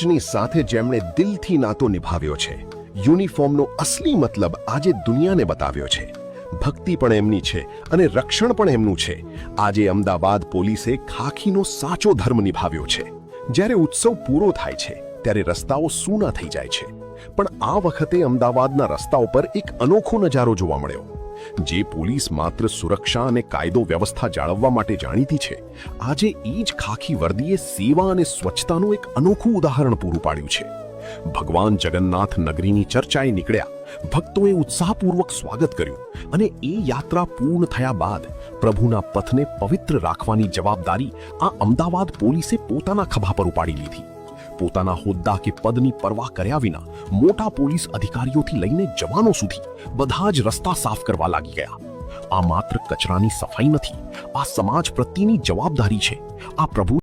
સમાજની સાથે જેમણે દિલથી નાતો નિભાવ્યો છે, યુનિફોર્મનો અસલી મતલબ આજે દુનિયાને બતાવ્યો છે, ભક્તિ પણ એમની છે અને રક્ષણ પણ એમનું છે. આજે અમદાવાદ પોલીસે ખાખીનો સાચો ધર્મ નિભાવ્યો છે. જ્યારે ઉત્સવ પૂરો થાય છે ત્યારે રસ્તાઓ સૂના થઈ જાય છે, પણ આ વખતે અમદાવાદના રસ્તાઓ પર એક અનોખો નજારો જોવા મળ્યો. જે પોલીસ માત્ર સુરક્ષા અને કાયદો વ્યવસ્થા જાળવવા માટે જાણીતી છે, આજે એ જ ખાખી વર્દીએ સેવા અને સ્વચ્છતાનું એક અનોખું ઉદાહરણ પૂરું પાડ્યું છે. ભગવાન જગન્નાથ નગરીની ચર્ચાએ નીકળ્યા, ભક્તોએ ઉત્સાહપૂર્વક સ્વાગત કર્યું અને એ યાત્રા પૂર્ણ થયા બાદ પ્રભુના પથને પવિત્ર રાખવાની જવાબદારી આ અમદાવાદ પોલીસે પોતાના ખભા પર ઉપાડી લીધી. પોતાના હોદ્દા કે પદની પરવા કર્યા વિના મોટા પોલીસ અધિકારીઓથી લઈને જવાનો સુધી બધા જ રસ્તા સાફ કરવા લાગી ગયા. આ માત્ર કચરાની સફાઈ નથી, આ સમાજ પ્રત્યેની જવાબદારી છે. આ પ્રભુ